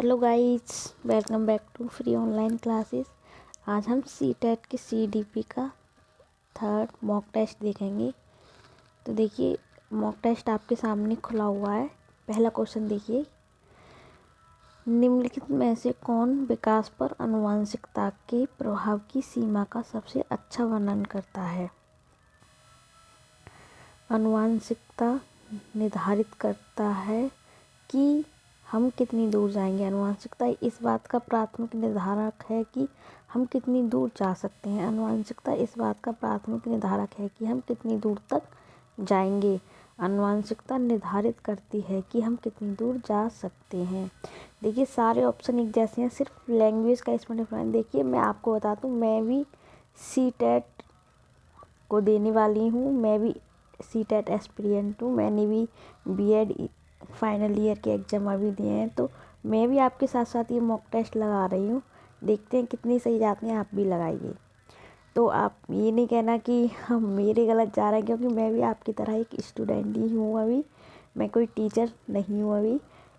Hello guys, welcome back to free online classes. आज हम CTET के सीडीपी का थर्ड मॉक टेस्ट देखेंगे। तो देखिए, मॉक टेस्ट आपके सामने खुला हुआ है। पहला क्वेश्चन देखिए, निम्नलिखित में से कौन विकास पर आनुवंशिकता के प्रभाव की सीमा का सबसे अच्छा वर्णन करता है। आनुवंशिकता निर्धारित करता है कि हम कितनी दूर जाएंगे। आनुवंशिकता इस बात का प्राथमिक निर्धारक है कि हम कितनी दूर जा सकते हैं। आनुवंशिकता इस बात का प्राथमिक निर्धारक है कि हम कितनी दूर तक जाएंगे। आनुवंशिकता निर्धारित करती है कि हम कितनी दूर जा सकते हैं। देखिए, सारे ऑप्शन एक जैसे हैं, सिर्फ लैंग्वेज का इसमें डिफरेंस। देखिए, मैं आपको बता दूँ, मैं भी सीटेट को देने वाली हूँ। मैं भी सीटेट एस्पिरेंट हूँ। मैंने भी बीएड फाइनल ईयर के एग्ज़ाम अभी दिए हैं, तो मैं भी आपके साथ साथ ये मॉक टेस्ट लगा रही हूँ। देखते हैं कितनी सही जाते हैं, आप भी लगाइए। तो आप ये नहीं कहना कि हम मेरे गलत जा रहे हैं, क्योंकि मैं भी आपकी तरह एक स्टूडेंट ही हूँ। अभी मैं कोई टीचर नहीं हूँ अभी,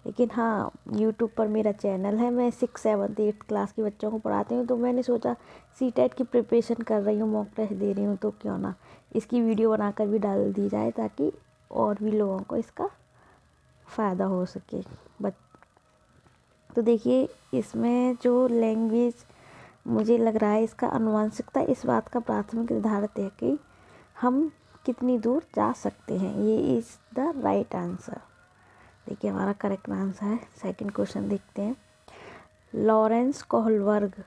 लेकिन हाँ, यूट्यूब पर मेरा चैनल है। मैं 6, 7, 8 क्लास के बच्चों को पढ़ाती हूँ। तो मैंने सोचा सीटेट की प्रिपरेशन कर रही हूँ, मॉक टेस्ट दे रही हूँ, तो क्यों ना इसकी वीडियो बनाकर भी डाल दी जाए, ताकि और भी लोगों को इसका फ़ायदा हो सके। तो देखिए, इसमें जो लैंग्वेज मुझे लग रहा है, इसका आनुवंशिकता इस बात का प्राथमिक निर्धारक है कि हम कितनी दूर जा सकते हैं। ये इज़ द राइट आंसर। देखिए, हमारा करेक्ट आंसर है। सेकंड क्वेश्चन देखते हैं। लॉरेंस कोहलबर्ग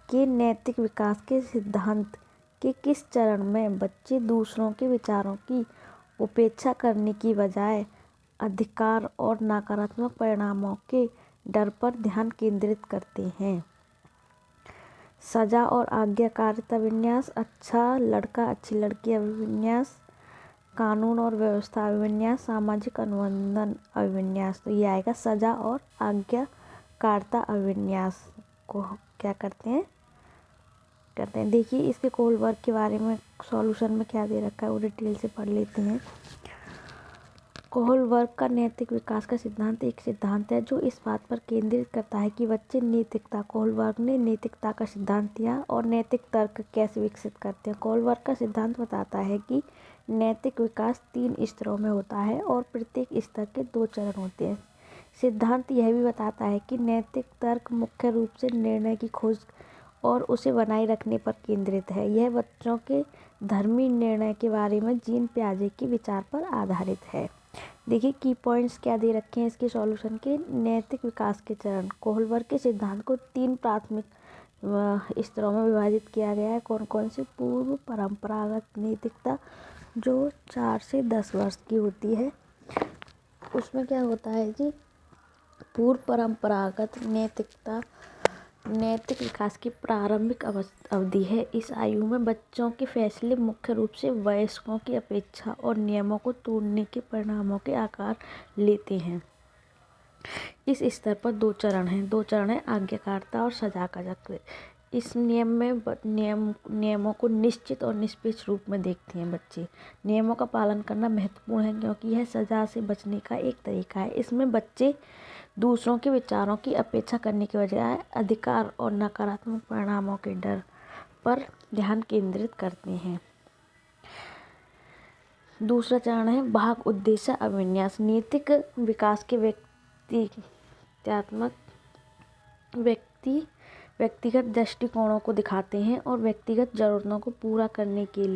के नैतिक विकास के सिद्धांत के किस चरण में बच्चे दूसरों के विचारों की उपेक्षा करने की बजाय अधिकार और नकारात्मक परिणामों के डर पर ध्यान केंद्रित करते हैं। सजा और आज्ञाकारिता विन्यास, अच्छा लड़का अच्छी लड़की अभिविन्यास, कानून और व्यवस्था अभिविन्यास, सामाजिक अनुबंधन अभिविन्यास। तो ये आएगा सजा और आज्ञाकारिता अभिविन्यास को क्या करते हैं। देखिए, इसके कोहलबर्ग के बारे में सॉल्यूशन में क्या दे रखा है वो डिटेल से पढ़ लेते हैं। कोहलबर्ग का नैतिक विकास का सिद्धांत एक सिद्धांत है जो इस बात पर केंद्रित करता है कि बच्चे नैतिकता, कोहलबर्ग ने नैतिकता का सिद्धांत दिया और नैतिक तर्क कैसे विकसित करते हैं। कोहलबर्ग का सिद्धांत बताता है कि नैतिक विकास 3 स्तरों में होता है और प्रत्येक स्तर के 2 चरण होते हैं। सिद्धांत यह भी बताता है कि नैतिक तर्क मुख्य रूप से निर्णय की खोज और उसे बनाए रखने पर केंद्रित है। यह बच्चों के धर्मी निर्णय के बारे में जीन पियाजे के विचार पर आधारित है। देखिए, की पॉइंट्स क्या दे रखे हैं इसके सॉल्यूशन के। नैतिक विकास के चरण, कोहलबर्ग के सिद्धांत को 3 प्राथमिक स्तरों में विभाजित किया गया है। कौन कौन से। पूर्व परंपरागत नैतिकता जो 4 से 10 वर्ष की होती है। उसमें क्या होता है कि पूर्व परंपरागत नैतिकता नैतिक विकास की प्रारंभिक अवधि है। इस आयु में बच्चों के फैसले मुख्य रूप से वयस्कों की अपेक्षा और नियमों को तोड़ने के परिणामों के आकार लेते हैं। इस स्तर पर 2 चरण हैं, आज्ञाकारिता और सजा का चक्र। इस नियम में नियमों को निश्चित और निष्पक्ष रूप में देखते हैं बच्चे। नियमों का पालन करना महत्वपूर्ण है, क्योंकि यह सजा से बचने का एक तरीका है। इसमें बच्चे दूसरों के विचारों की अपेक्षा करने के बजाय अधिकार और नकारात्मक परिणामों के डर पर ध्यान केंद्रित करते हैं। दूसरा चरण है भाग उद्देश्य अभिविन्यास। नैतिक विकास के व्यक्तिगत दृष्टिकोणों को दिखाते हैं और व्यक्तिगत जरूरतों को पूरा करने के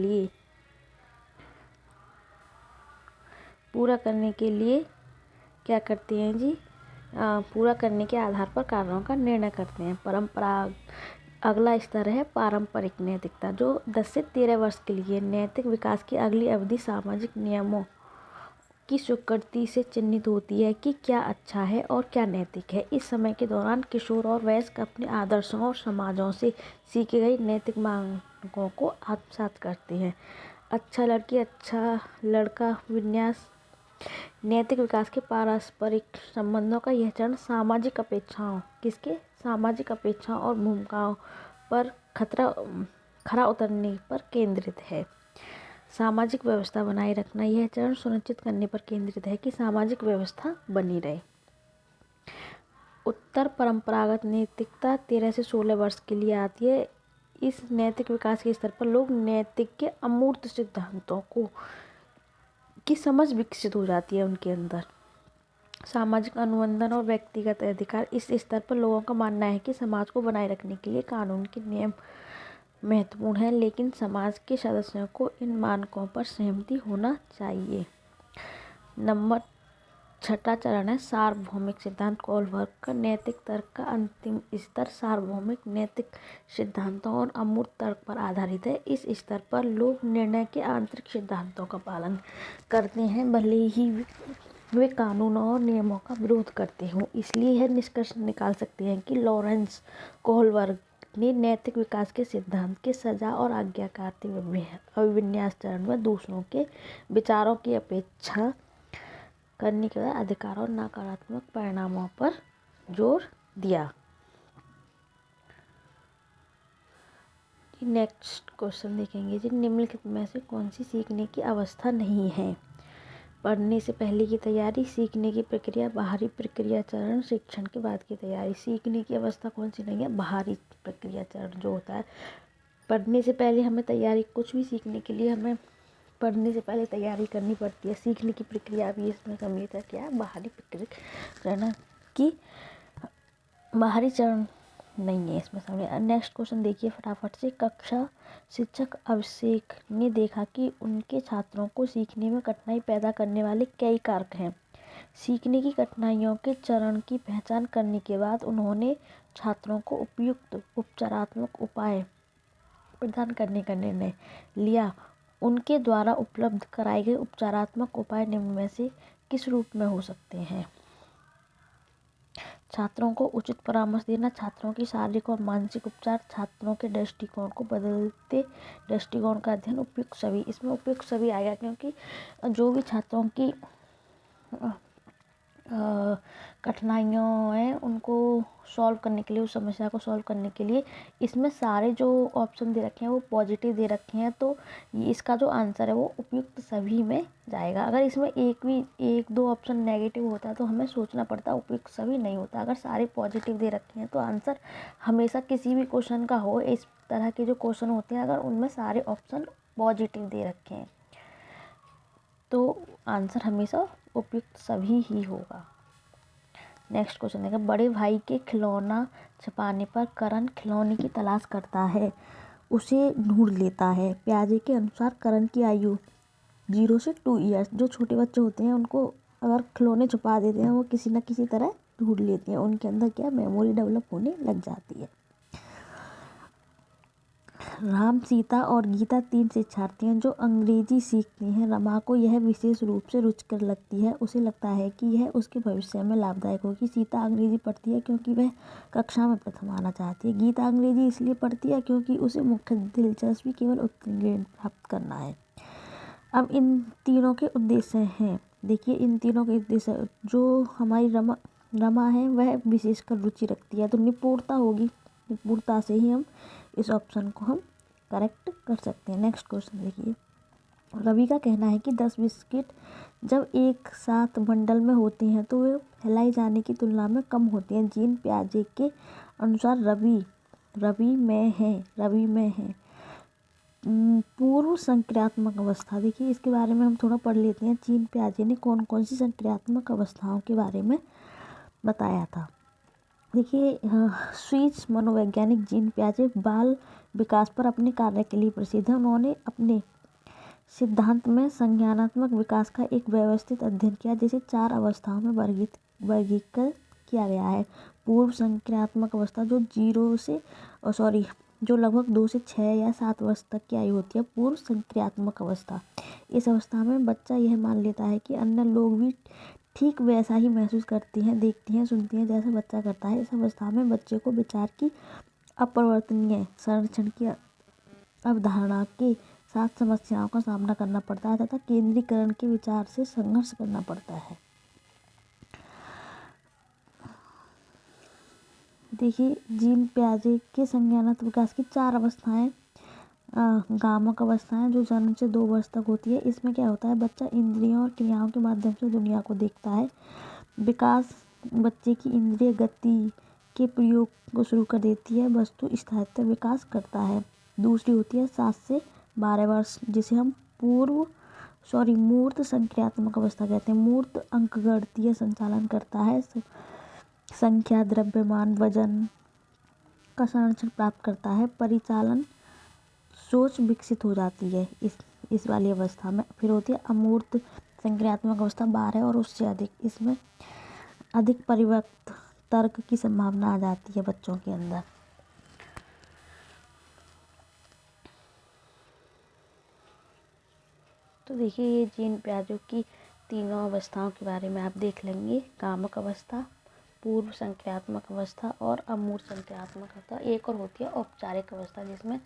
लिए क्या करते हैं जी, पूरा करने के आधार पर कार्यों का निर्णय करते हैं। अगला स्तर है पारंपरिक नैतिकता, जो 10 से 13 वर्ष के लिए। नैतिक विकास की अगली अवधि सामाजिक नियमों की स्वीकृति से चिन्हित होती है कि क्या अच्छा है और क्या नैतिक है। इस समय के दौरान किशोर और वयस्क अपने आदर्शों और समाजों से सीखी गई नैतिक मानकों को आत्मसात करते हैं। अच्छा लड़की अच्छा लड़का विन्यास। नैतिक विकास के पारस्परिक संबंधों का यह चरण सामाजिक अपेक्षाओं और भूमिकाओं पर खरा उतरने पर केंद्रित है। सामाजिक व्यवस्था बनाए रखना, यह चरण सुनिश्चित करने पर केंद्रित है कि सामाजिक व्यवस्था बनी रहे। उत्तर परंपरागत नैतिकता 13 से 16 वर्ष के लिए आती है। इस नैतिक विकास के स्तर पर लोग नैतिक के अमूर्त सिद्धांतों को की समझ विकसित हो जाती है उनके अंदर। सामाजिक अनुबंधन और व्यक्तिगत अधिकार। इस स्तर पर लोगों का मानना है कि समाज को बनाए रखने के लिए कानून के नियम महत्वपूर्ण हैं, लेकिन समाज के सदस्यों को इन मानकों पर सहमति होना चाहिए। नंबर 6 चरण है सार्वभौमिक सिद्धांत। कोलबर्ग का नैतिक तर्क का अंतिम स्तर सार्वभौमिक नैतिक सिद्धांतों और अमूर्त तर्क पर आधारित है। इस स्तर पर लोग निर्णय के आंतरिक सिद्धांतों का पालन करते हैं, भले ही वे कानूनों और नियमों का विरोध करते हों। इसलिए यह निष्कर्ष निकाल सकते हैं कि लॉरेंस कोहलबर्ग ने नैतिक विकास के सिद्धांत के सजा और आज्ञाकारिता अभिविन्यास चरण में दूसरों के विचारों की अपेक्षा करने के बाद अधिकार और नकारात्मक परिणामों पर जोर दिया। नेक्स्ट क्वेश्चन देखेंगे जी, निम्नलिखित में से कौन सी सीखने की अवस्था नहीं है? पढ़ने से पहले की तैयारी, सीखने की प्रक्रिया, बाहरी प्रक्रिया चरण, शिक्षण के बाद की तैयारी। सीखने की अवस्था कौन सी नहीं है? बाहरी प्रक्रिया चरण जो होता है। पढ़ने से पहले हमें तैयारी, कुछ भी सीखने के लिए हमें पढ़ने से पहले तैयारी करनी पड़ती है। सीखने की प्रक्रिया भी इसमें सम्मिलित है। क्या है? बाहरी प्रक्रिया चरण की बाहरी चरण नहीं है इसमें शामिल। नेक्स्ट क्वेश्चन देखिए फटाफट से। कक्षा शिक्षक अभिषेक ने देखा कि उनके छात्रों को सीखने में कठिनाई पैदा करने वाले कई कारक हैं। सीखने की कठिनाइयों के चरण की पहचान करने के बाद उन्होंने छात्रों को उपयुक्त उपचारात्मक उपाय प्रदान करने का निर्णय लिया। उनके द्वारा उपलब्ध कराए गए उपचारात्मक उपाय निम्न में से किस रूप में हो सकते हैं? छात्रों को उचित परामर्श देना, छात्रों की शारीरिक और मानसिक उपचार, छात्रों के दृष्टिकोण को बदलते दृष्टिकोण का अध्ययन। उपयुक्त सभी, इसमें उपयुक्त सभी आएगा क्योंकि जो भी छात्रों की कठिनाइयाँ हैं उनको सॉल्व करने के लिए, उस समस्या को सॉल्व करने के लिए इसमें सारे जो ऑप्शन दे रखे हैं वो पॉजिटिव दे रखे हैं, तो इसका जो आंसर है वो उपयुक्त सभी में जाएगा। अगर इसमें एक दो ऑप्शन नेगेटिव होता है तो हमें सोचना पड़ता, उपयुक्त सभी नहीं होता। अगर सारे पॉजिटिव दे रखे हैं तो आंसर हमेशा किसी भी क्वेश्चन का हो, इस तरह के जो क्वेश्चन होते हैं अगर उनमें सारे ऑप्शन पॉजिटिव दे रखे हैं तो आंसर हमेशा उपयुक्त सभी ही होगा। नेक्स्ट क्वेश्चन देखा। बड़े भाई के खिलौना छिपाने पर करण खिलौने की तलाश करता है, उसे ढूंढ लेता है। प्याजे के अनुसार करण की आयु 0 से 2 ईयर्स। जो छोटे बच्चे होते हैं उनको अगर खिलौने छुपा देते हैं वो किसी न किसी तरह ढूंढ लेते हैं, उनके अंदर क्या मेमोरी डेवलप होने लग जाती है। राम, सीता और गीता 3 शिक्षार्थी हैं जो अंग्रेजी सीखती हैं। रमा को यह विशेष रूप से रुचिकर लगती है, उसे लगता है कि यह उसके भविष्य में लाभदायक होगी। सीता अंग्रेजी पढ़ती है क्योंकि वह कक्षा में प्रथम आना चाहती है। गीता अंग्रेजी इसलिए पढ़ती है क्योंकि उसे मुख्य दिलचस्पी केवल उत्तीर्ण ग्रेड प्राप्त करना है। अब इन तीनों के उद्देश्य हैं, देखिए इन तीनों के उद्देश्य। जो हमारी रमा है वह विशेषकर रुचि रखती है तो निपुणता होगी, निपुणता से ही हम इस ऑप्शन को हम करेक्ट कर सकते हैं। नेक्स्ट क्वेश्चन देखिए। रवि का कहना है कि 10 बिस्किट जब एक साथ बंडल में होती हैं तो वे फैलाई जाने की तुलना में कम होती हैं। जीन प्याजे के अनुसार रवि में है पूर्व संक्रियात्मक अवस्था। देखिए इसके बारे में हम थोड़ा पढ़ लेते हैं। जीन प्याजे ने कौन कौन सी संक्रियात्मक अवस्थाओं के बारे में बताया था। देखिए स्विस मनोवैज्ञानिक जीन प्याजे बाल विकास पर अपने कार्य के लिए प्रसिद्ध है। उन्होंने अपने सिद्धांत में संज्ञानात्मक विकास का एक व्यवस्थित अध्ययन किया जिसे 4 अवस्थाओं में वर्गीकृत किया गया है। पूर्व संक्रियात्मक अवस्था जो लगभग 2 से 6 या 7 वर्ष तक की आयु होती है। पूर्व संक्रियात्मक अवस्था, इस अवस्था में बच्चा यह मान लेता है कि अन्य लोग भी ठीक वैसा ही महसूस करती हैं, देखती हैं, सुनती हैं जैसा बच्चा करता है। इस अवस्था में बच्चे को विचार की अपरिवर्तनीय संरक्षण की अवधारणा के साथ समस्याओं का सामना करना पड़ता है तथा केंद्रीकरण के विचार से संघर्ष करना पड़ता है। देखिए जीन प्याजे के संज्ञानात्मक विकास की 4 अवस्थाएं गामक अवस्थाएं जो जन्म से 2 वर्ष तक होती है। इसमें क्या होता है, बच्चा इंद्रियों और क्रियाओं के माध्यम से दुनिया को देखता है। विकास बच्चे की इंद्रिय गति के प्रयोग को शुरू कर देती है। वस्तु स्थायित्व विकास करता है। दूसरी होती है 7 से 12 वर्ष, जिसे हम मूर्त संक्रियात्मक अवस्था कहते हैं। मूर्त अंकगणितीय संचालन करता है। संख्या, द्रव्यमान, वजन का संरक्षण प्राप्त करता है। परिचालन सोच विकसित हो जाती है इस वाली अवस्था में। फिर होती है अमूर्त संक्रियात्मक अवस्था 12 और उससे अधिक। इसमें अधिक परिपक्व तर्क की संभावना आ जाती है बच्चों के अंदर। तो देखिए ये जीन पियाजे की तीनों अवस्थाओं के बारे में आप देख लेंगे। कामक अवस्था, पूर्व संक्रियात्मक अवस्था और अमूर्त संक्रियात्मक अवस्था। एक और होती है औपचारिक अवस्था, जिसमें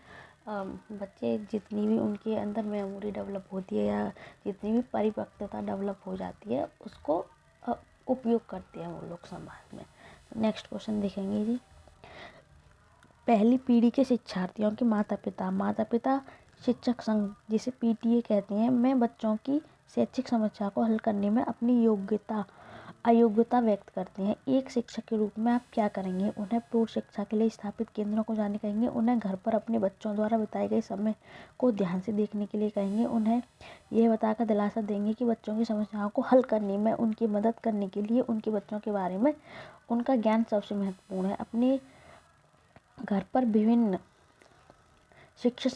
बच्चे जितनी भी उनके अंदर मेमोरी डेवलप होती है या जितनी भी परिपक्वता डेवलप हो जाती है उसको उपयोग करते हैं वो लोग समाज में। नेक्स्ट क्वेश्चन देखेंगे जी। पहली पीढ़ी के शिक्षार्थियों के माता पिता शिक्षक संघ, जिसे PTA कहते हैं, में बच्चों की शैक्षिक समस्या को हल करने में अपनी अयोग्यता व्यक्त करते हैं। एक शिक्षक के रूप में आप क्या करेंगे? उन्हें पूर्व शिक्षा के लिए स्थापित केंद्रों को जाने कहेंगे। उन्हें घर पर अपने बच्चों द्वारा बिताए गए समय को ध्यान से देखने के लिए कहेंगे। उन्हें यह बताकर दिलासा देंगे कि बच्चों की समस्याओं को हल करने में उनकी मदद करने के लिए उनके बच्चों के बारे में उनका ज्ञान सबसे महत्वपूर्ण है। अपने घर पर विभिन्न शिक्षा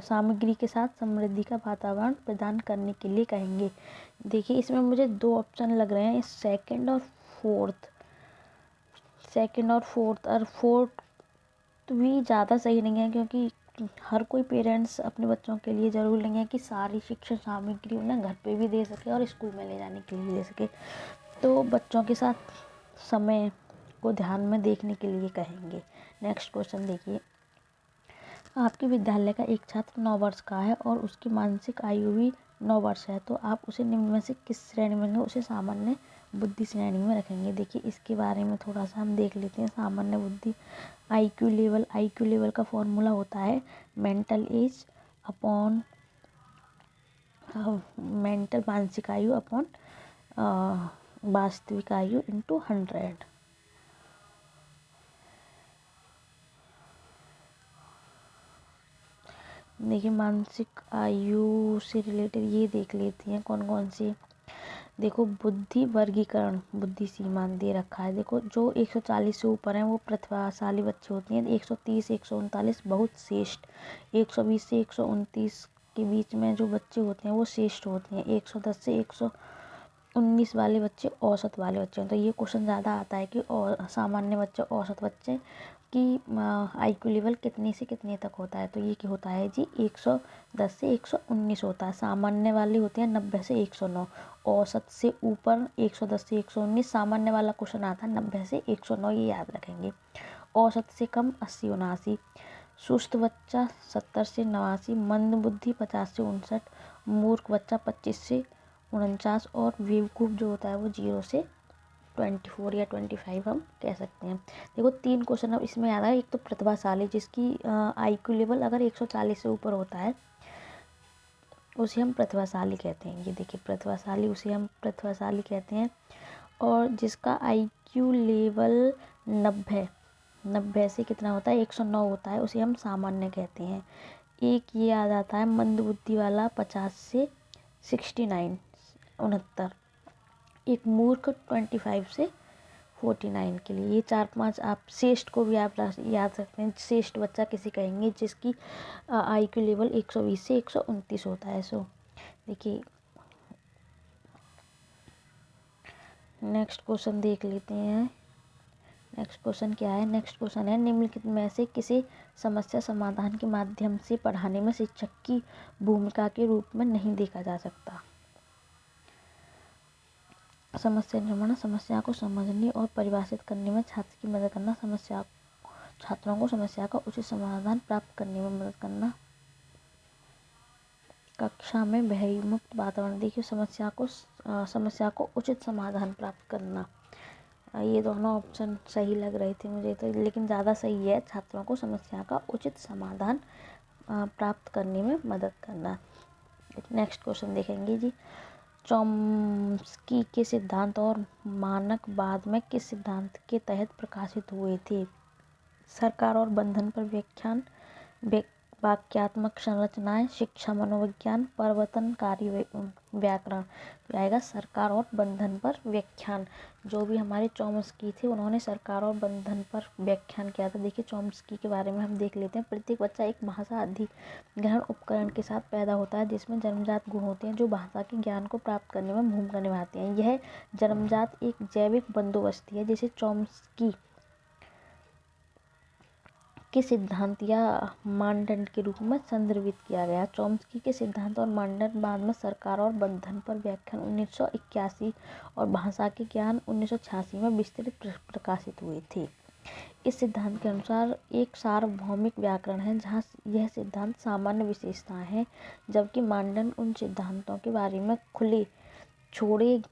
सामग्री के साथ समृद्धि का वातावरण प्रदान करने के लिए कहेंगे। देखिए इसमें मुझे 2 ऑप्शन लग रहे हैं, सेकंड और फोर्थ भी ज़्यादा सही नहीं है, क्योंकि हर कोई पेरेंट्स अपने बच्चों के लिए ज़रूरी नहीं है कि सारी शिक्षा सामग्री उन्हें घर पे भी दे सके और स्कूल में ले जाने के लिए दे सके। तो बच्चों के साथ समय को ध्यान में देखने के लिए कहेंगे। नेक्स्ट क्वेश्चन देखिए। आपके विद्यालय का एक छात्र 9 वर्ष का है और उसकी मानसिक आयु भी 9 वर्ष है, तो आप उसे निम्न में से किस श्रेणी में रखेंगे? उसे सामान्य बुद्धि श्रेणी में रखेंगे। देखिए इसके बारे में थोड़ा सा हम देख लेते हैं। सामान्य बुद्धि IQ लेवल का फॉर्मूला होता है मेंटल एज अपॉन मानसिक आयु अपॉन वास्तविक आयु इंटू 100। देखिए मानसिक आयु से रिलेटेड ये देख लेते हैं कौन कौन सी। देखो बुद्धि वर्गीकरण, बुद्धि सीमा दे रखा है। देखो जो 140 से ऊपर हैं वो प्रतिभाशाली बच्चे होते हैं। 130 139 बहुत श्रेष्ठ। 120 से 129 के बीच में जो बच्चे होते हैं वो श्रेष्ठ होते हैं। 110 से 119 वाले बच्चे औसत वाले बच्चे हैं। तो ये क्वेश्चन ज़्यादा आता है कि सामान्य बच्चे, औसत बच्चे की IQ लेवल कितने से कितने तक होता है। तो ये क्या होता है जी 110 से 119 होता है। सामान्य वाले होते हैं 90 से 109। औसत से ऊपर 110 से 119। सामान्य वाला क्वेश्चन आता है 90 से 109, ये याद रखेंगे। औसत से कम 80 79। सुस्त बच्चा 70 से 89। मंद बुद्धि 50 से 59। मूर्ख बच्चा 25 से 49। और बेवकूफ़ जो होता है वो 0 से 24 या 25 हम कह सकते हैं। देखो 3 क्वेश्चन अब इसमें आ रहा है। एक तो प्रतिभाशाली, जिसकी IQ लेवल अगर 140 से ऊपर होता है उसे हम प्रतिभाशाली कहते हैं। ये देखिए प्रतिभाशाली, उसे हम प्रतिभाशाली कहते हैं। और जिसका IQ लेवल 90 से कितना होता है 109 होता है, उसे हम सामान्य कहते हैं। एक ये आ जाता है मंद बुद्धि वाला 50 से 69। एक मूर्ख 25 से 49 के लिए। ये 4-5 आप श्रेष्ठ को भी आप याद सकते हैं। श्रेष्ठ बच्चा किसे कहेंगे? जिसकी IQ लेवल 120 से 129 होता है। सो देखिए नेक्स्ट क्वेश्चन देख लेते हैं। नेक्स्ट क्वेश्चन क्या है? नेक्स्ट क्वेश्चन है निम्नलिखित में से किसी समस्या समाधान के माध्यम से पढ़ाने में शिक्षक की भूमिका के रूप में नहीं देखा जा सकता। समस्या निर्माण, समस्या को समझने और परिभाषित करने में छात्र की मदद करना। छात्रों को समस्या का उचित समाधान प्राप्त करने में मदद करना। कक्षा में भयमुक्त वातावरण। देखिए समस्या को उचित समाधान प्राप्त करना। ये दोनों ऑप्शन सही लग रहे थे मुझे तो, लेकिन ज़्यादा सही है छात्रों को समस्या का उचित समाधान प्राप्त करने में मदद करना। नेक्स्ट क्वेश्चन देखेंगे जी। चॉम्स्की के सिद्धांत और मानक बाद में किस सिद्धांत के तहत प्रकाशित हुए थे? सरकार और बंधन पर व्याख्यान, वाक्यात्मक संरचनाएं, शिक्षा मनोविज्ञान, परिवर्तनकारी व्याकरण। तो आएगा सरकार और बंधन पर व्याख्यान। जो भी हमारे चॉम्स्की थे उन्होंने सरकार और बंधन पर व्याख्यान किया था। देखिए चॉम्स्की के बारे में हम देख लेते हैं। प्रत्येक बच्चा एक भाषा अधिग्रहण उपकरण के साथ पैदा होता है जिसमें जन्मजात गुण होते हैं जो भाषा के ज्ञान को प्राप्त करने में भूमिका निभाते हैं। यह जन्मजात एक जैविक बंदोबस्ती है जिसे चॉम्स्की के सिद्धांत या मानदंड के रूप में संदर्भित किया गया। चॉम्स्की के सिद्धांत और मानदंड बाद में सरकार और बंधन पर व्याख्यान 1981 और भाषा के ज्ञान 1986 में विस्तृत प्रकाशित हुए थे। इस सिद्धांत के अनुसार एक सार्वभौमिक व्याकरण है जहाँ यह सिद्धांत सामान्य विशेषताएं हैं, जबकि मानदंड उन सिद्धांतों के बारे में खुले छोड़े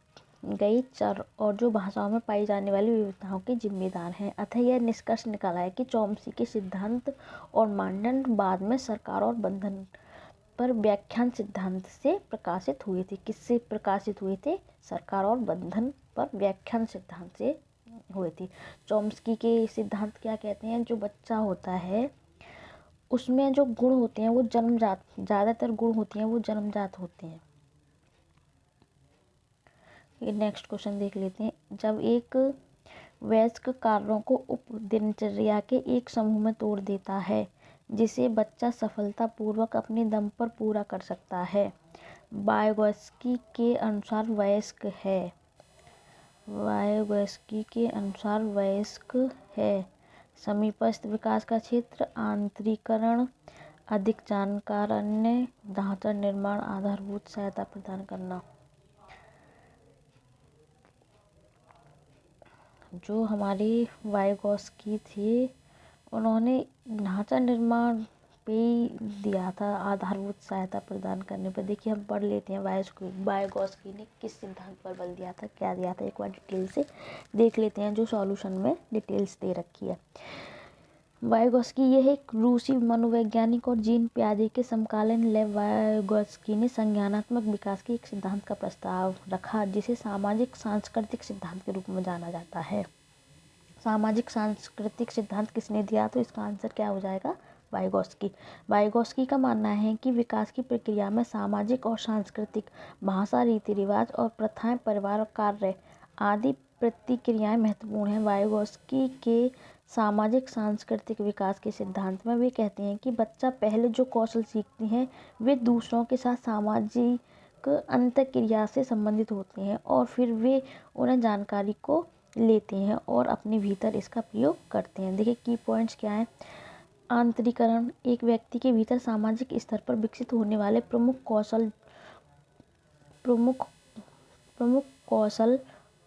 गए चर और जो भाषाओं में पाई जाने वाली विविधताओं के जिम्मेदार हैं। अतः यह निष्कर्ष निकाला है कि चॉम्स्की के सिद्धांत और मानदंड बाद में सरकार और बंधन पर व्याख्यान सिद्धांत से प्रकाशित हुए थे। किससे प्रकाशित हुए थे? सरकार और बंधन पर व्याख्यान सिद्धांत से हुए थे। चॉम्स्की के सिद्धांत क्या कहते हैं? जो बच्चा होता है उसमें जो गुण होते हैं वो जन्मजात, ज़्यादातर गुण होते हैं वो जन्मजात होते हैं। नेक्स्ट क्वेश्चन देख लेते हैं। जब एक वयस्क कार्यों को उप दिनचर्या के एक समूह में तोड़ देता है जिसे बच्चा सफलतापूर्वक अपने दम पर पूरा कर सकता है, वाइगोत्स्की के अनुसार वयस्क है। वाइगोत्स्की के अनुसार वयस्क है समीपस्थ विकास का क्षेत्र, आंतरिकरण, अधिक जानकान्य ढांचा निर्माण, आधारभूत सहायता प्रदान करना। जो हमारे वाइगोत्स्की थे उन्होंने ढांचा निर्माण पे ही दिया था, आधारभूत सहायता प्रदान करने पर। देखिए हम पढ़ लेते हैं वाइगोत्स्की ने किस सिद्धांत पर बल दिया था, क्या दिया था, एक बार डिटेल से देख लेते हैं जो सॉल्यूशन में डिटेल्स दे रखी है। वाइगोत्स्की यह एक रूसी मनोवैज्ञानिक और जीन पियाजे के समकालीन लेव वाइगोत्स्की ने संज्ञानात्मक विकास के एक सिद्धांत का प्रस्ताव रखा जिसे सामाजिक सांस्कृतिक सिद्धांत के रूप में जाना जाता है। सामाजिक सांस्कृतिक सिद्धांत किसने दिया? तो इसका आंसर क्या हो जाएगा? वाइगोत्स्की। वाइगोत्स्की का मानना है कि विकास की प्रक्रिया में सामाजिक और सांस्कृतिक, भाषा, रीति रिवाज और प्रथाएं, परिवार और कार्य आदि प्रतिक्रियाएं महत्वपूर्ण हैं। वाइगोत्स्की के सामाजिक सांस्कृतिक विकास के सिद्धांत में वे कहते हैं कि बच्चा पहले जो कौशल सीखते हैं वे दूसरों के साथ सामाजिक अंतःक्रिया से संबंधित होते हैं और फिर वे उन्हें जानकारी को लेते हैं और अपने भीतर इसका प्रयोग करते हैं। देखिए की पॉइंट्स क्या हैं। आंतरिकरण, एक व्यक्ति के भीतर सामाजिक स्तर पर विकसित होने वाले प्रमुख कौशल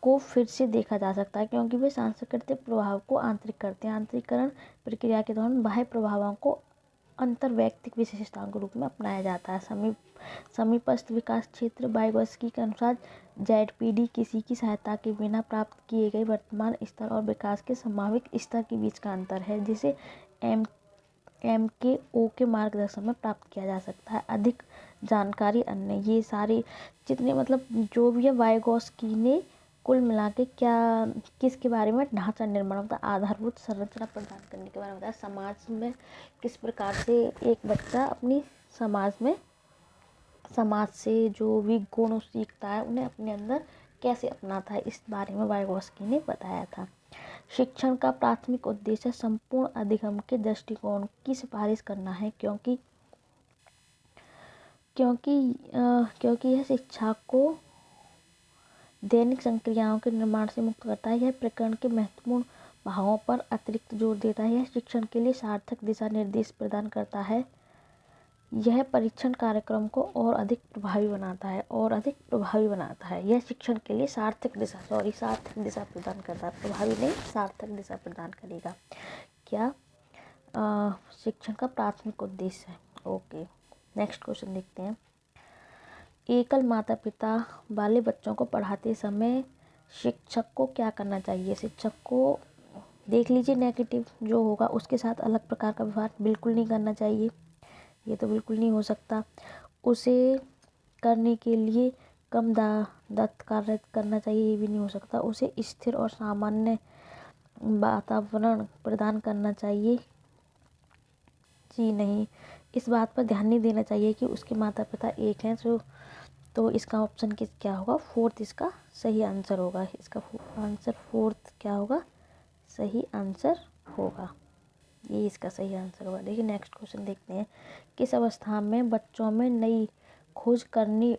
को फिर से देखा जा सकता है क्योंकि वे सांस्कृतिक प्रभाव को आंतरिक करते हैं। आंतरिकरण प्रक्रिया के दौरान बाह्य प्रभावों को अंतर्वैयक्तिक विशेषताओं के रूप में अपनाया जाता है। समीपस्थ विकास क्षेत्र, वाइगोत्स्की के अनुसार ZPD किसी की सहायता के बिना प्राप्त किए गए वर्तमान स्तर और विकास के संभावित स्तर के बीच का अंतर है जिसे MKO के मार्गदर्शन में प्राप्त किया जा सकता है। अधिक जानकारी अन्य, ये सारे जितने मतलब जो भी है वाइगोत्स्की ने कुल मिला के क्या किसके बारे में, ढांचा निर्माण होता है, आधारभूत संरचना प्रदान करने के बारे में बताया। समाज में किस प्रकार से एक बच्चा अपनी समाज से जो भी गुण सीखता है उन्हें अपने अंदर कैसे अपनाता है, इस बारे में वाइगोत्स्की ने बताया था। शिक्षण का प्राथमिक उद्देश्य संपूर्ण अधिगम के दृष्टिकोण की सिफारिश करना है क्योंकि यह शिक्षा को दैनिक संक्रियाओं के निर्माण से मुक्त करता है। यह प्रकरण के महत्वपूर्ण भावों पर अतिरिक्त जोर देता है। यह शिक्षण के लिए सार्थक दिशा निर्देश प्रदान करता है। यह परीक्षण कार्यक्रम को और अधिक प्रभावी बनाता है। यह शिक्षण के लिए सार्थक दिशा प्रदान करता है। प्रभावी नहीं, सार्थक दिशा प्रदान करेगा। क्या शिक्षण का प्राथमिक उद्देश्य है। ओके, नेक्स्ट क्वेश्चन देखते हैं। एकल माता पिता वाले बच्चों को पढ़ाते समय शिक्षक को क्या करना चाहिए? शिक्षक को देख लीजिए, नेगेटिव जो होगा उसके साथ अलग प्रकार का व्यवहार बिल्कुल नहीं करना चाहिए, ये तो बिल्कुल नहीं हो सकता। उसे करने के लिए कम दत्त कार्य करना चाहिए, ये भी नहीं हो सकता। उसे स्थिर और सामान्य वातावरण प्रदान करना चाहिए, जी नहीं। इस बात पर ध्यान नहीं देना चाहिए कि उसके माता पिता एक हैं, तो इसका ऑप्शन क्या होगा, फोर्थ इसका सही आंसर होगा। इसका आंसर फोर्थ क्या होगा, सही आंसर होगा, ये इसका सही आंसर होगा। देखिए नेक्स्ट क्वेश्चन देखते हैं। किस अवस्था में बच्चों में नई खोज करने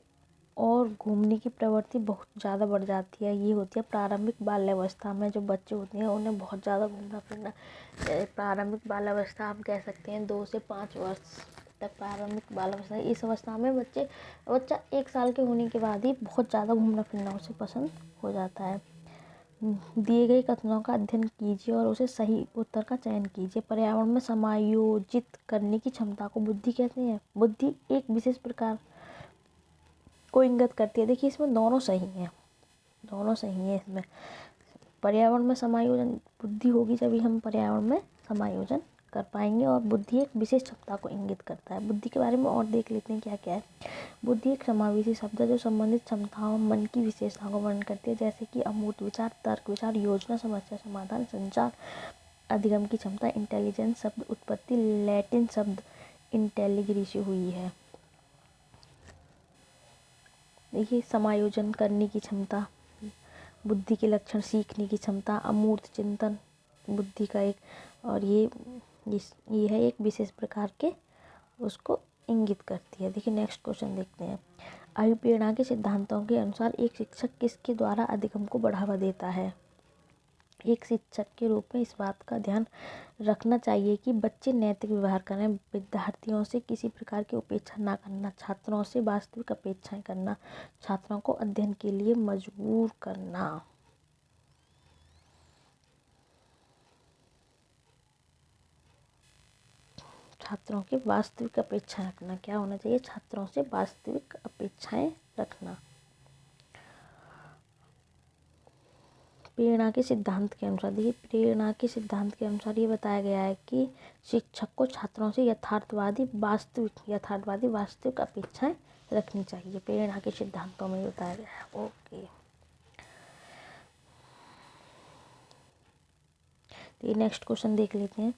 और घूमने की प्रवृत्ति बहुत ज़्यादा बढ़ जाती है? ये होती है प्रारंभिक बाल्यावस्था में। जो बच्चे होते हैं उन्हें बहुत ज़्यादा घूमना फिरना, प्रारंभिक बाल्यावस्था हम कह सकते हैं 2 से 5 वर्ष तक प्रारंभिक बाल्यावस्था। इस अवस्था में बच्चा 1 साल के होने के बाद ही बहुत ज़्यादा घूमना फिरना उसे पसंद हो जाता है। दिए गए कथनों का अध्ययन कीजिए और उसे सही उत्तर का चयन कीजिए। पर्यावरण में समायोजित करने की क्षमता को बुद्धि कहते हैं। बुद्धि एक विशेष प्रकार को इंगित करती है। देखिए इसमें दोनों सही हैं, दोनों सही हैं। इसमें पर्यावरण में समायोजन बुद्धि होगी जब हम पर्यावरण में समायोजन कर पाएंगे, और बुद्धि एक विशेष क्षमता को इंगित करता है। बुद्धि के बारे में और देख लेते हैं क्या क्या है। बुद्धि एक समावेशी शब्द है जो संबंधित क्षमताओं मन की विशेषताओं को वर्णन करती है, जैसे कि अमूर्त विचार, तर्क विचार, योजना, समस्या समाधान, संचार, अधिगम की क्षमता। इंटेलिजेंस शब्द उत्पत्ति लैटिन शब्द इंटेलिग्री से हुई है। देखिए समायोजन करने की क्षमता, बुद्धि के लक्षण, सीखने की क्षमता, अमूर्त चिंतन बुद्धि का एक, और ये है एक विशेष प्रकार के उसको इंगित करती है। देखिए नेक्स्ट क्वेश्चन देखते हैं। अभिप्रेरणा के सिद्धांतों के अनुसार एक शिक्षक किसके द्वारा अधिगम को बढ़ावा देता है? एक शिक्षक के रूप में इस बात का ध्यान रखना चाहिए कि बच्चे नैतिक व्यवहार करें, विद्यार्थियों से किसी प्रकार की उपेक्षा ना करना, छात्रों से वास्तविक अपेक्षाएं करना, छात्रों को अध्ययन के लिए मजबूर करना। छात्रों की वास्तविक अपेक्षाएं रखना, क्या होना चाहिए, छात्रों से वास्तविक अपेक्षाएं रखना। प्रेरणा के सिद्धांत के अनुसार, देखिए प्रेरणा के सिद्धांत के अनुसार ये बताया गया है कि शिक्षक को छात्रों से यथार्थवादी वास्तविक अपेक्षाएं रखनी चाहिए। प्रेरणा के सिद्धांतों में बताया गया है। ओके, तो नेक्स्ट क्वेश्चन देख लेते हैं।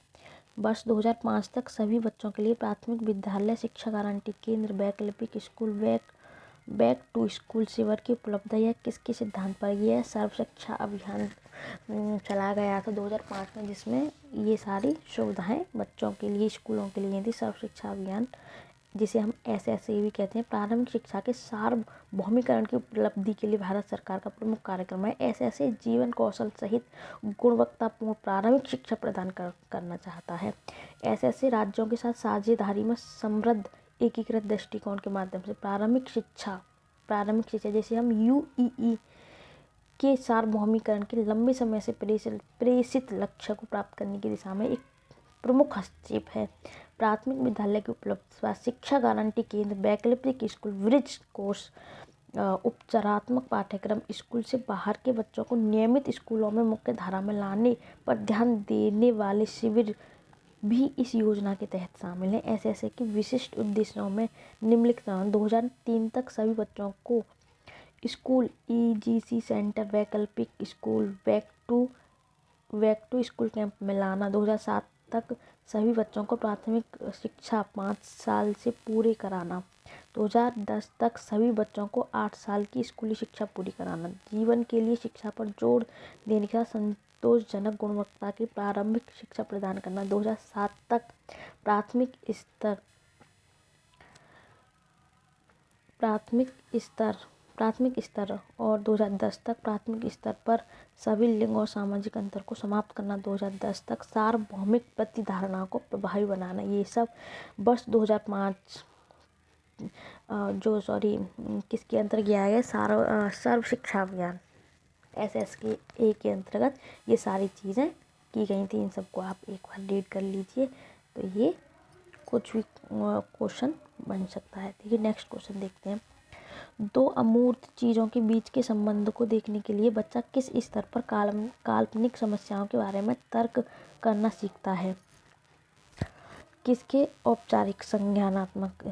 वर्ष 2005 तक सभी बच्चों के लिए प्राथमिक विद्यालय शिक्षा गारंटी केंद्र वैकल्पिक स्कूल बैक टू स्कूल सेवा की उपलब्धता यह किसके सिद्धांत पर? यह सर्व शिक्षा अभियान चला गया था 2005 में, जिसमें ये सारी सुविधाएं बच्चों के लिए स्कूलों के लिए थी। सर्व शिक्षा अभियान, जिसे हम SSA भी कहते हैं, प्रारंभिक शिक्षा के सार्वभौमिकरण की उपलब्धि के लिए भारत सरकार का प्रमुख कार्यक्रम है। SSA जीवन कौशल सहित गुणवत्तापूर्ण प्रारंभिक शिक्षा प्रदान करना चाहता है। SSA राज्यों के साथ साझेदारी में समृद्ध एकीकृत दृष्टिकोण के माध्यम से प्रारंभिक शिक्षा जैसे हम UEE के सार्वभौमिकरण के लंबे समय से प्रेषित लक्ष्य को प्राप्त करने की दिशा में एक प्रमुख हस्तक्षेप है। प्राथमिक विद्यालय की उपलब्धता, शिक्षा गारंटी केंद्र, वैकल्पिक स्कूल, ब्रिज कोर्स, उपचारात्मक पाठ्यक्रम, स्कूल से बाहर के बच्चों को नियमित स्कूलों में मुख्य धारा में लाने पर ध्यान देने वाले शिविर भी इस योजना के तहत शामिल है। SSA के विशिष्ट उद्देश्यों में निम्नलिखित 2003 तक सभी बच्चों को स्कूल EGC सेंटर, वैकल्पिक school, back to school camp में लाना। 2007 तक सभी बच्चों को प्राथमिक शिक्षा 5 साल से पूरे कराना। 2010 तक सभी बच्चों को 8 साल की स्कूली शिक्षा पूरी कराना। जीवन के लिए शिक्षा पर जोर देने के साथ संतोषजनक गुणवत्ता की प्रारंभिक शिक्षा प्रदान करना। 2007 तक प्राथमिक स्तर और 2010 तक प्राथमिक स्तर पर सभी लिंग और सामाजिक अंतर को समाप्त करना। 2010 तक सार्वभौमिक प्रतिधारणा को प्रभावी बनाना। ये सब वर्ष 2005 किसके अंतर्गत किया गया? सर्व शिक्षा अभियान SSA के अंतर्गत ये सारी चीज़ें की गई थी। इन सबको आप एक बार रीड कर लीजिए, तो ये कुछ भी क्वेश्चन बन सकता है। देखिए नेक्स्ट क्वेश्चन देखते हैं। दो अमूर्त चीज़ों के बीच के संबंध को देखने के लिए बच्चा किस स्तर पर काल्पनिक समस्याओं के बारे में तर्क करना सीखता है? किसके औपचारिक संज्ञानात्मक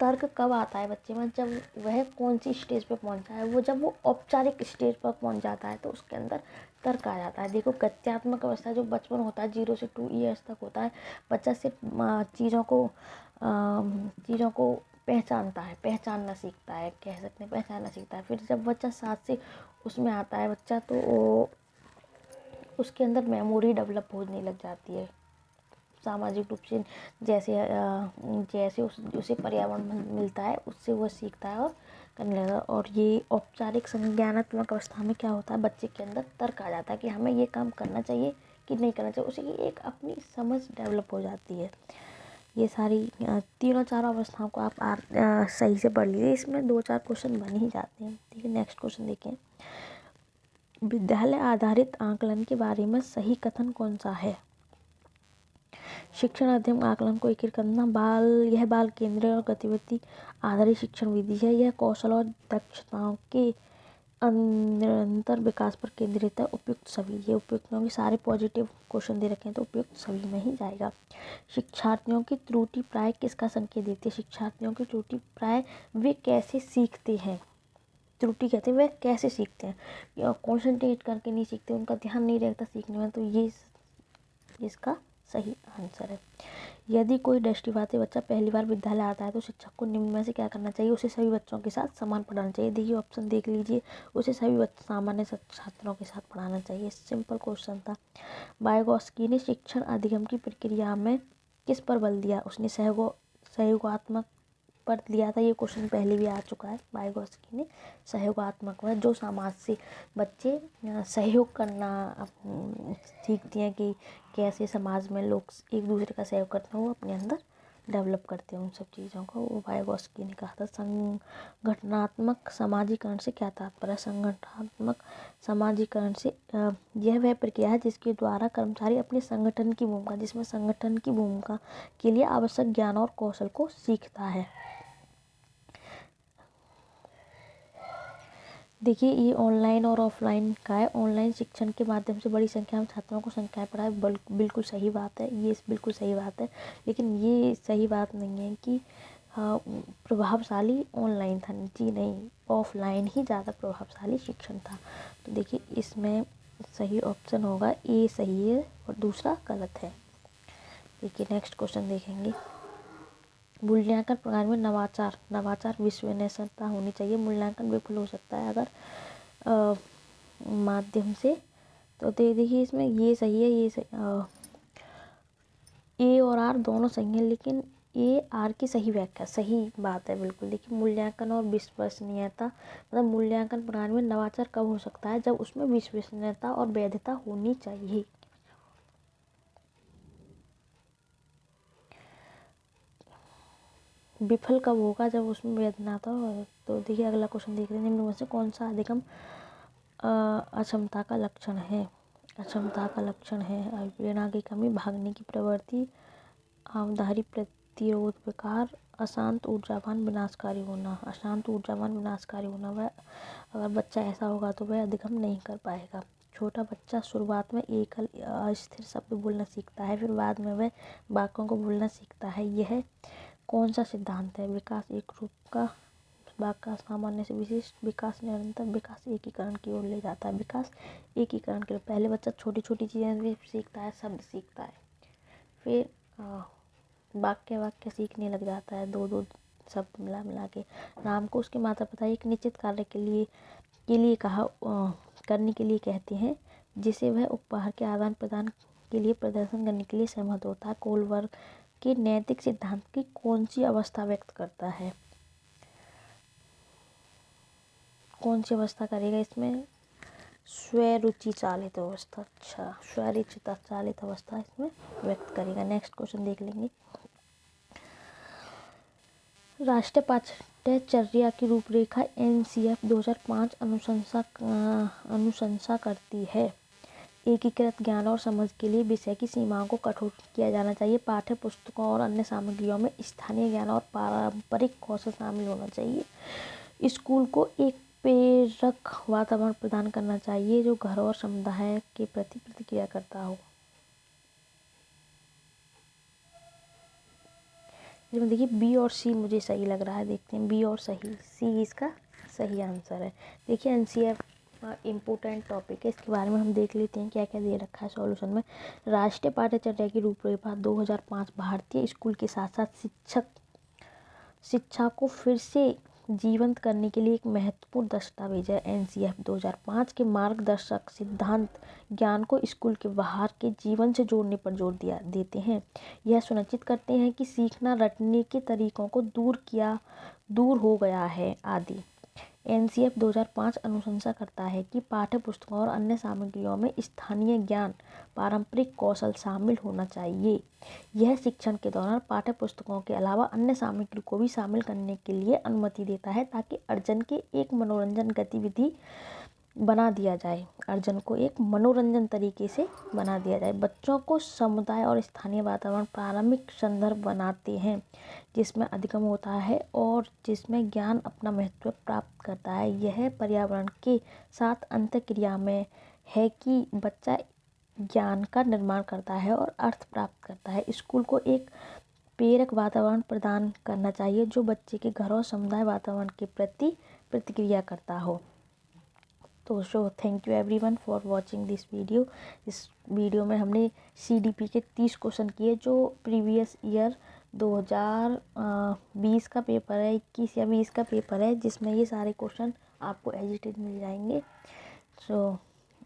तर्क कब आता है बच्चे में, जब वह कौन सी स्टेज पे पहुंचा है, वो जब वो औपचारिक स्टेज पर पहुंच जाता है तो उसके अंदर तर्क आ जाता है। देखो गत्यात्मक अवस्था जो बचपन होता है 0 से 2 ईयर्स तक होता है, बच्चा सिर्फ चीज़ों को पहचानना सीखता है, कह सकते हैं पहचानना सीखता है। फिर जब बच्चा 7 से उसमें आता है बच्चा, तो उसके अंदर मेमोरी डेवलप होने लग जाती है। सामाजिक रूप से जैसे उसे पर्यावरण मिलता है उससे वो सीखता है और करने लगता है। और ये औपचारिक संज्ञानात्मक अवस्था में क्या होता है, बच्चे के अंदर तर्क आ जाता है कि हमें ये काम करना चाहिए कि नहीं करना चाहिए, उसे एक अपनी समझ डेवलप हो जाती है। ये सारी तीनों चारों अवस्थाओं को आप सही से पढ़ लीजिए, इसमें 2-4 क्वेश्चन बन ही जाते हैं। ठीक है, नेक्स्ट क्वेश्चन देखें। विद्यालय आधारित आकलन के बारे में सही कथन कौन सा है? शिक्षण अध्ययन आकलन को एकीकृत करना, यह बाल केंद्रीय और गतिविधि आधारित शिक्षण विधि है। यह कौशल और दक्षताओं के निरंतर विकास पर केंद्रित है। उपयुक्त सभी, ये उपयुक्त क्योंकि सारे पॉजिटिव क्वेश्चन दे रखे हैं तो उपयुक्त सभी में ही जाएगा। शिक्षार्थियों की त्रुटि प्राय किसका संकेत देती है? शिक्षार्थियों की त्रुटि प्राय वे कैसे सीखते हैं, त्रुटि कहते हैं वे कैसे सीखते हैं, कॉन्सेंट्रेट करके नहीं सीखते, उनका ध्यान नहीं रहता सीखने में, तो ये इसका सही आंसर है। यदि कोई दृष्टिबाधित बच्चा पहली बार विद्यालय आता है तो शिक्षक को निम्न में से क्या करना चाहिए? उसे सभी बच्चों के साथ समान पढ़ाना चाहिए। देखिए ऑप्शन देख लीजिए, उसे सभी सामान्य छात्रों के साथ पढ़ाना चाहिए। सिंपल क्वेश्चन था। वाइगोत्स्की ने शिक्षण अधिगम की प्रक्रिया में किस पर बल दिया? उसने सहयोगात्मक पर दिया था। ये क्वेश्चन पहले भी आ चुका है। वाइगोत्स्की ने सहयोगात्मक में, जो समाज से बच्चे सहयोग करना सीखते हैं कि कैसे समाज में लोग एक दूसरे का सहयोग करते हैं, वो अपने अंदर डेवलप करते हैं उन सब चीज़ों को, वो वाइगोत्स्की ने कहा था। संगठनात्मक समाजीकरण से क्या तात्पर्य? संगठनात्मक समाजीकरण से यह वह प्रक्रिया है जिसके द्वारा कर्मचारी अपने संगठन की भूमिका के लिए आवश्यक ज्ञान और कौशल को सीखता है। देखिए ये ऑनलाइन और ऑफलाइन का है। ऑनलाइन शिक्षण के माध्यम से बड़ी संख्या में छात्रों को संख्याएं पढ़ाए, बिल्कुल सही बात है, ये बिल्कुल सही बात है। लेकिन ये सही बात नहीं है कि प्रभावशाली ऑनलाइन था, जी नहीं, ऑफलाइन ही ज़्यादा प्रभावशाली शिक्षण था। तो देखिए इसमें सही ऑप्शन होगा ए सही है और दूसरा गलत है। देखिए नेक्स्ट क्वेश्चन देखेंगे। मूल्यांकन प्रणाली में नवाचार विश्वसनीयता होनी चाहिए। मूल्यांकन विफल हो सकता है अगर माध्यम से, तो देखिए इसमें ये सही है, ये ए और आर दोनों सही हैं, लेकिन ए आर की सही व्याख्या सही बात है बिल्कुल। देखिए मूल्यांकन और विश्वसनीयता, मतलब मूल्यांकन प्रणाली में नवाचार कब हो सकता है? जब उसमें विश्वसनीयता और वैधता होनी चाहिए। विफल कब होगा? जब उसमें वेदनाता हो। तो देखिए अगला क्वेश्चन देख रहे हैं। निम्न में से कौन सा अधिगम अक्षमता का लक्षण है? अक्षमता का लक्षण है प्रेरणा की कमी, भागने की प्रवृत्ति, आमदारी प्रतिरोध विकार, अशांत ऊर्जावान विनाशकारी होना। अशांत ऊर्जावान विनाशकारी होना, वह अगर बच्चा ऐसा होगा तो वह अधिगम नहीं कर पाएगा। छोटा बच्चा शुरुआत में एकल अस्थिर शब्द बोलना सीखता है, फिर बाद में वह वाक्यों को बोलना सीखता है। यह कौन सा सिद्धांत है? विकास एक रूप का वाक्य सामान्य से विशिष्ट विकास, निरंतर विकास एकीकरण की ओर ले जाता है। विकास एकीकरण के पहले बच्चा छोटी छोटी चीज़ें भी सीखता है, शब्द सीखता है, फिर वाक्य सीखने लग जाता है, दो शब्द मिला के। राम को उसके माता पिता एक निश्चित कार्य के लिए करने के लिए कहते हैं, जिसे वह उपहार के आदान प्रदान के लिए प्रदर्शन करने के लिए सहमत होता है। कोलबर्ग के नैतिक सिद्धांत की कौन सी अवस्था व्यक्त करता है? कौन सी अवस्था करेगा इसमें? स्वरुचि चालित अवस्था। अच्छा, स्वरुचि चालित अवस्था इसमें व्यक्त करेगा। नेक्स्ट क्वेश्चन देख लेंगे। राष्ट्रीय पाठ्यचर्या की रूपरेखा NCF 2005 अनुशंसा करती है। एकीकृत ज्ञान और समझ के लिए विषय की सीमाओं को कठोर किया जाना चाहिए। पाठ्य पुस्तकों और अन्य सामग्रियों में स्थानीय ज्ञान और पारंपरिक कौशल शामिल होना चाहिए। स्कूल को एक प्रेरक वातावरण प्रदान करना चाहिए जो घर और समुदाय के प्रति प्रतिक्रिया करता हो। इसमें देखिए बी और सी मुझे सही लग रहा है, देखते हैं बी और सही, सी इसका सही आंसर है। देखिए एनसीईआरटी इम्पोर्टेंट टॉपिक है, इसके बारे में हम देख लेते हैं क्या क्या दे रखा है सॉल्यूशन में। राष्ट्रीय पाठ्यचर्या की रूपरेखा 2005 भारतीय स्कूल के साथ साथ शिक्षा को फिर से जीवंत करने के लिए एक महत्वपूर्ण दस्तावेज है। एनसीईआरटी 2005 के मार्गदर्शक सिद्धांत ज्ञान को स्कूल के बाहर के जीवन से जोड़ने पर जोर देते हैं। यह सुनिश्चित करते हैं कि सीखना रटने के तरीकों को दूर हो गया है आदि। एनसीईआरटी 2005 अनुशंसा करता है कि पाठ्य पुस्तकों और अन्य सामग्रियों में स्थानीय ज्ञान, पारंपरिक कौशल शामिल होना चाहिए। यह शिक्षण के दौरान पाठ्य पुस्तकों के अलावा अन्य सामग्री को भी शामिल करने के लिए अनुमति देता है, ताकि अर्जन के एक मनोरंजन गतिविधि बना दिया जाए, अर्जन को एक मनोरंजन तरीके से बना दिया जाए। बच्चों को समुदाय और स्थानीय वातावरण प्रारंभिक संदर्भ बनाते हैं जिसमें अधिगम होता है और जिसमें ज्ञान अपना महत्व प्राप्त करता है। यह पर्यावरण के साथ अंतःक्रिया में है कि बच्चा ज्ञान का निर्माण करता है और अर्थ प्राप्त करता है। स्कूल को एक प्रेरक वातावरण प्रदान करना चाहिए जो बच्चे के घर और समुदाय वातावरण के प्रति प्रतिक्रिया करता हो। तो thank you everyone for watching this video. इस वीडियो में हमने सीडीपी के 30 क्वेश्चन किए जो प्रीवियस ईयर 2020 का पेपर है, 21 या 20 का पेपर है, जिसमें ये सारे क्वेश्चन आपको एज इट इज मिल जाएंगे।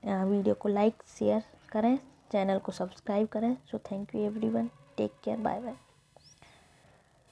वीडियो को लाइक शेयर करें, चैनल को सब्सक्राइब करें। Thank you everyone, take care, bye bye.